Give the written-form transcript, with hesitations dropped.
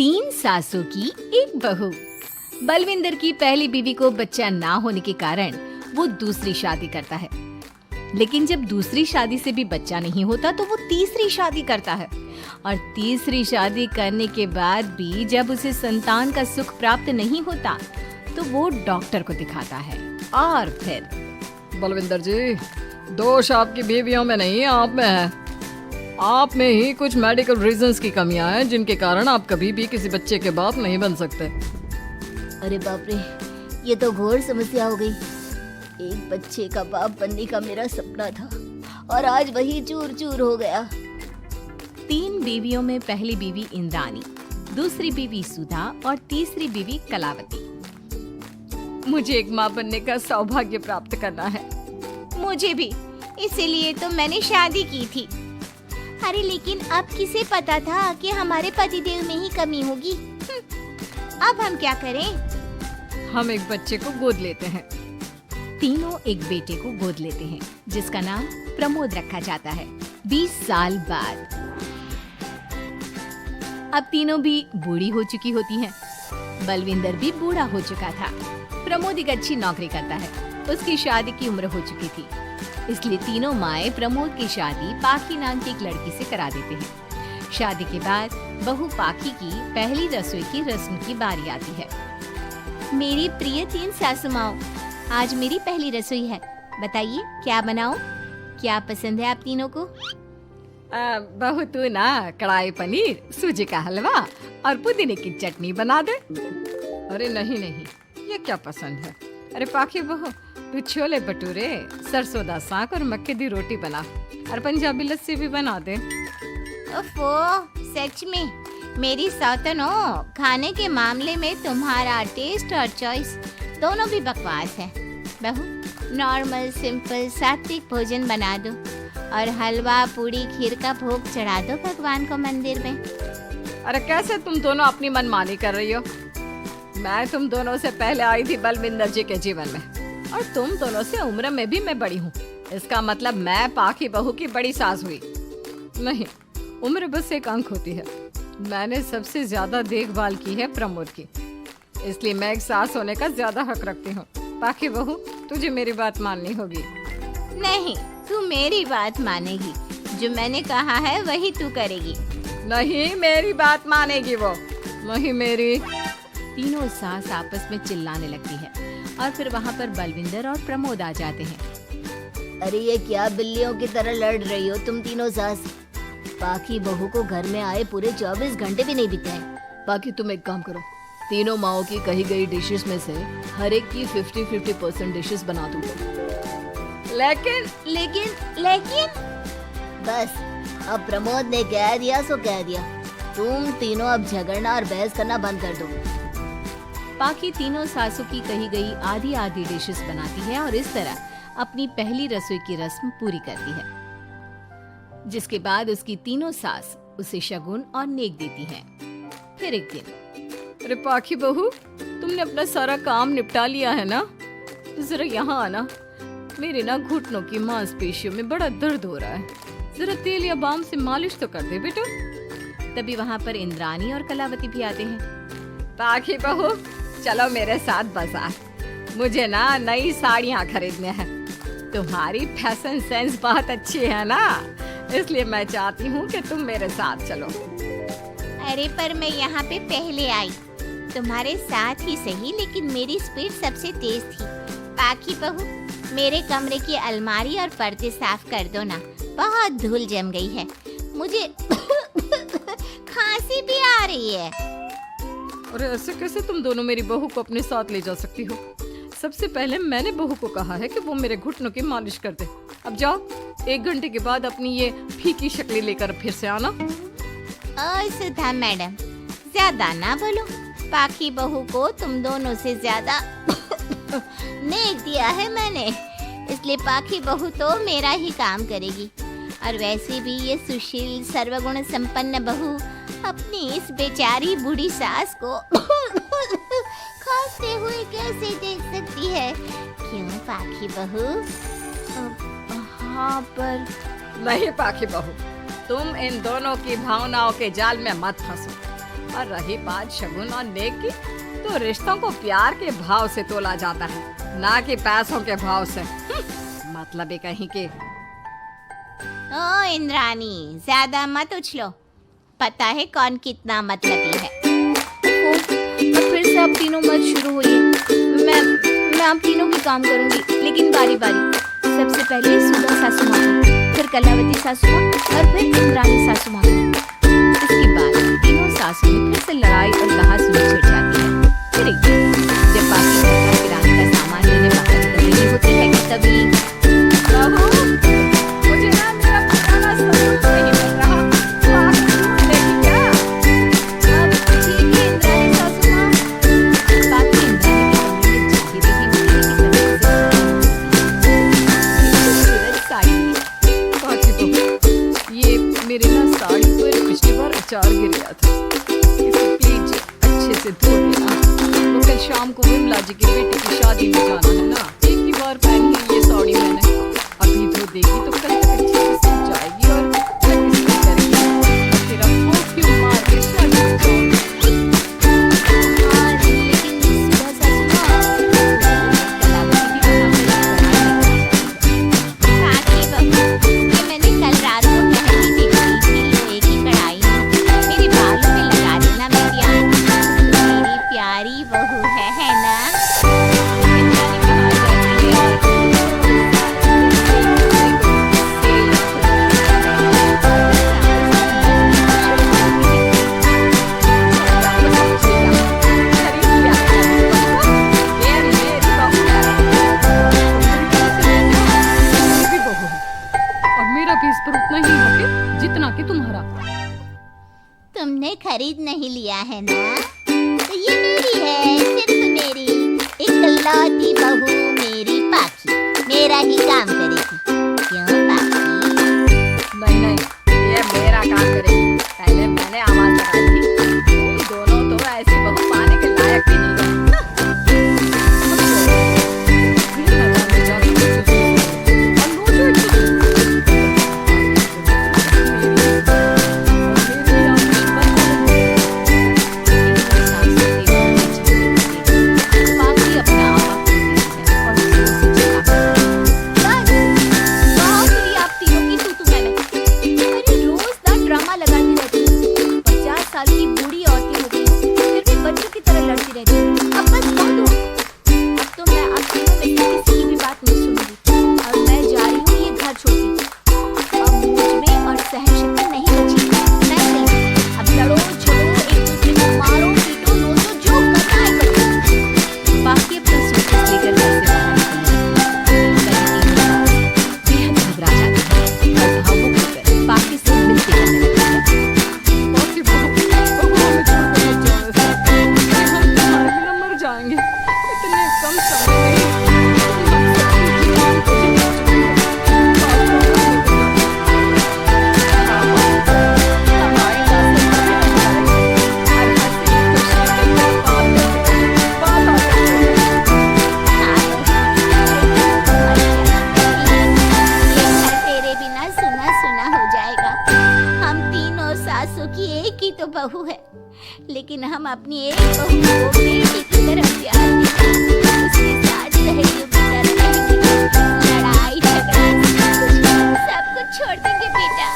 तीन सासों की एक बहू। बलविंदर की पहली बीवी को बच्चा ना होने के कारण वो दूसरी शादी करता है, लेकिन जब दूसरी शादी से भी बच्चा नहीं होता तो वो तीसरी शादी करता है, और तीसरी शादी करने के बाद भी जब उसे संतान का सुख प्राप्त नहीं होता तो वो डॉक्टर को दिखाता है। और फिर बलविंदर जी, दोष आपकी बीवियों में नहीं, आप में है। आप में ही कुछ मेडिकल रीजंस की कमियां हैं जिनके कारण आप कभी भी किसी बच्चे के बाप नहीं बन सकते। अरे बाप रे, ये तो घोर समस्या हो गई। एक बच्चे का बाप बनने का मेरा सपना था और आज वही चूर चूर हो गया। तीन बीवियों में पहली बीवी इंद्रानी, दूसरी बीवी सुधा और तीसरी बीवी कलावती। मुझे एक माँ बनने का सौभाग्य प्राप्त करना है। मुझे भी, इसीलिए तो मैंने शादी की थी। अरे लेकिन अब किसे पता था कि हमारे पतिदेव में ही कमी होगी। अब हम क्या करें? हम एक बच्चे को गोद लेते हैं। तीनों एक बेटे को गोद लेते हैं जिसका नाम प्रमोद रखा जाता है। 20 साल बाद अब तीनों भी बूढ़ी हो चुकी होती हैं। बलविंदर भी बूढ़ा हो चुका था। प्रमोद एक अच्छी नौकरी करता है। उसकी शादी की उम्र हो चुकी थी, इसलिए तीनों माएं प्रमोद की शादी पाखी नाम की एक लड़की से करा देते हैं। शादी के बाद बहू पाखी की पहली रसोई की रस्म की बारी आती है। मेरी प्रिय तीन सासू माओ, आज मेरी पहली रसोई है। बताइए क्या बनाऊं? क्या पसंद है आप तीनों को? बहू तू ना कढ़ाई पनीर, सूजी का हलवा और पुदीने की चटनी बना दे। अरे नहीं नहीं, ये क्या पसंद है? अरे पाखी बहू, तू छोले भटूरे, सरसों दा साग और मक्के दी रोटी बना और पंजाबी लस्सी भी बना दे। ओफो, सच में मेरी सौतन हो, खाने के मामले में तुम्हारा टेस्ट और चॉइस दोनों भी बकवास है। बहू, नॉर्मल सिंपल सात्विक भोजन बना दो और हलवा पूड़ी खीर का भोग चढ़ा दो भगवान को मंदिर में। अरे कैसे तुम दोनों अपनी मनमानी कर रही हो? मैं तुम दोनों से पहले आई थी बलविंदर जी के जीवन में, और तुम दोनों से उम्र में भी मैं बड़ी हूँ। इसका मतलब मैं पाखी बहू की बड़ी सास हुई नहीं। उम्र बस एक अंक होती है। मैंने सबसे ज्यादा देखभाल की है प्रमोद की, इसलिए मैं एक सास होने का ज्यादा हक रखती हूँ। पाखी बहू, तुझे मेरी बात माननी होगी। नहीं, तू मेरी बात मानेगी। जो मैंने कहा है वही तू करेगी। नहीं, मेरी बात मानेगी वो। नहीं मेरी। तीनों सास आपस में चिल्लाने लगती है और फिर वहाँ पर बलविंदर और प्रमोद आ जाते हैं। अरे ये क्या बिल्लियों की तरह लड़ रही हो तुम तीनों सास? पाखी बहू को घर में आए पूरे 24 घंटे भी नहीं बीते हैं। बाकी तुम एक काम करो, तीनों माओं की कही गई डिशेस में से हर एक की 50-50% डिशेस बना दो। लेकिन लेकिन लेकिन बस, अब प्रमोद ने कह दिया सो कह दिया। तुम तीनों अब झगड़ना और बहस करना बंद कर दो। पाखी तीनों सासों की कही गई आधी आधी डिशेस बनाती है और इस तरह अपनी पहली रसोई की रस्म पूरी करती है, जिसके बाद उसकी तीनों सास उसे शगुन और नेक देती हैं। फिर एक दिन, अरे पाखी बहू, तुमने अपना सारा काम निपटा लिया है ना? जरा यहाँ आना। मेरे ना घुटनों की मांसपेशियों में बड़ा दर्द हो रहा है। जरा तेल या बाम से मालिश तो कर दे बेटा। तभी वहाँ पर इंद्रानी और कलावती भी आते हैं। पाखी बहू, चलो मेरे साथ बाजार। मुझे ना नई साड़ियाँ खरीदने हैं। तुम्हारी फैशन सेंस बहुत अच्छी है ना, इसलिए मैं चाहती हूँ कि तुम मेरे साथ चलो। अरे पर मैं यहाँ पे पहले आई, तुम्हारे साथ ही सही, लेकिन मेरी स्पीड सबसे तेज थी। पाखी बहू, मेरे कमरे की अलमारी और पर्दे साफ कर दो ना, बहुत धूल जम गई है। मुझे खांसी भी आ रही है। अरे ऐसे कैसे तुम दोनों मेरी बहू को अपने साथ ले जा सकती हो? सबसे पहले मैंने बहू को कहा है कि वो मेरे घुटनों की मालिश कर दे। अब जाओ, 1 घंटे के बाद अपनी ये फीकी शक्लें लेकर फिर से आना। सुधा मैडम, ज्यादा ना बोलो। पाखी बहू को तुम दोनों से ज्यादा नेक दिया है मैंने, इसलिए पाखी बहू तो मेरा ही काम करेगी। और वैसे भी ये सुशील सर्वगुण संपन्न बहू अपनी इस बेचारी बूढ़ी सास को खांसते हुए कैसे देख सकती है? क्यों पाखी बहू? हाँ, पर नहीं पाखी बहू, तुम इन दोनों की भावनाओं के जाल में मत फंसो। और रही बात शगुन और नेक की, तो रिश्तों को प्यार के भाव से तोला जाता है, ना कि पैसों के भाव से। मतलब कहीं के। ओ इंद्रानी, ज्यादा मत उछलो, पता है कौन कितना मतलबी है। अब फिर से आप तीनों मत शुरू होइए। मैं आप तीनों की काम करूंगी, लेकिन बारी बारी। सबसे पहले सुधा सासू माँ को, फिर कलावती सासू माँ और फिर इंद्रानी सासू माँ को। इसके बाद तीनों सासू में फिर से लड़ाई और कहा-सुनी छिड़ जाती है। फिर एक दिन जब बाकी घर का किराने का सामान लेने बाहर निकल रही होती है कि तभी बहू, मुझे ना मेरा पुराना ससुर नहीं मिल रहा, तो आके ढूंढ लेगी क्या? अब ठीक है इंद्रानी सासू माँ। बाकी इंद्रानी के कमरे में जाती रही मुझे सूरज साड़ी। बाकी बहू, ये मेरे ना साड़ी पर पिछली बार अचार गिर गया था, इसे प्लीज अच्छे से धो देना। तो कल शाम को विमला जी की बेटी की शादी में जाना है ना, एक ही बार पहनी है ये साड़ी मैंने, अभी धो देगी तो कल तक अच्छे से सूख जाएगी और प्रैक्टिस भी करेगी। तेरा परफ्यूम मार के शादी में जाऊंगी। हाँ, लेकिन सुधा सासू माँ, कलावती भी वहाँ पर बाकी बहू, ये मैंने कल रात को पहनी थी लोहे की कढ़ाई में, मेरे बालों में लगा देना मेरी प्यारी बहू है ना? और मेरा भी इस पर उतना ही हक है जितना कि तुम्हारा। तुमने खरीद नहीं लिया है ना, तो ये मेरी है, सिर्फ मेरी इकलौती बहू, मेरी पाखी, मेरा ही काम करेगी। क्यों पाखी? नहीं, ये मेरा काम करेगी। पहले मैंने आवाज लगाई थी, तुम दोनों तो ऐसी बहू पाने के लायक भी नहीं हो। बाकी अपना आप और जोर से चिल्लाकर, बस बहुत हुई आप तीनों की तू मैंने। अरे रोज ना ड्रामा लगाती रहती हूँ। 50 साल की बूढ़ी औरतें हो गई हूँ, फिर भी बच्चों की तरह लड़ती रहती हूँ। अब बस बहुत हुआ। अब तो मैं आप तीनों में से किसी की भी बात नहीं सुनूंगी और मैं जा रही हूँ ये घर छोड़ के। अब मुझ में और सहनशक्ति नहीं बची। मैं नहीं, अब लड़ो झगड़ो, एक दूसरे को मारो पीटो नोचो, जो करना है करो। बाकी अपना सूटकेस लेकर घर से बाहर निकली। बेहद घबरा जाती है और भावुक होकर बाकी से मिलते रहने लगती है। बाकी बहू हमें छोड़कर मत जाओ ऐसे। हम तुम्हारे बिना मर जाएंगे। इतने कम समय में तुम हम सबकी जीवन को जीत चुकी हो। ये घर तेरे बिना सुना सुना हो जाएगा। हम तीनों सासू की एक ही तो बहू है, लेकिन हम अपनी एक बहू को बेटी की तरह प्यार देते हैं। उसके साथ सहेलियों की तरह रहेंगे। लड़ाई झगड़ा सब कुछ छोड़ देंगे बेटा।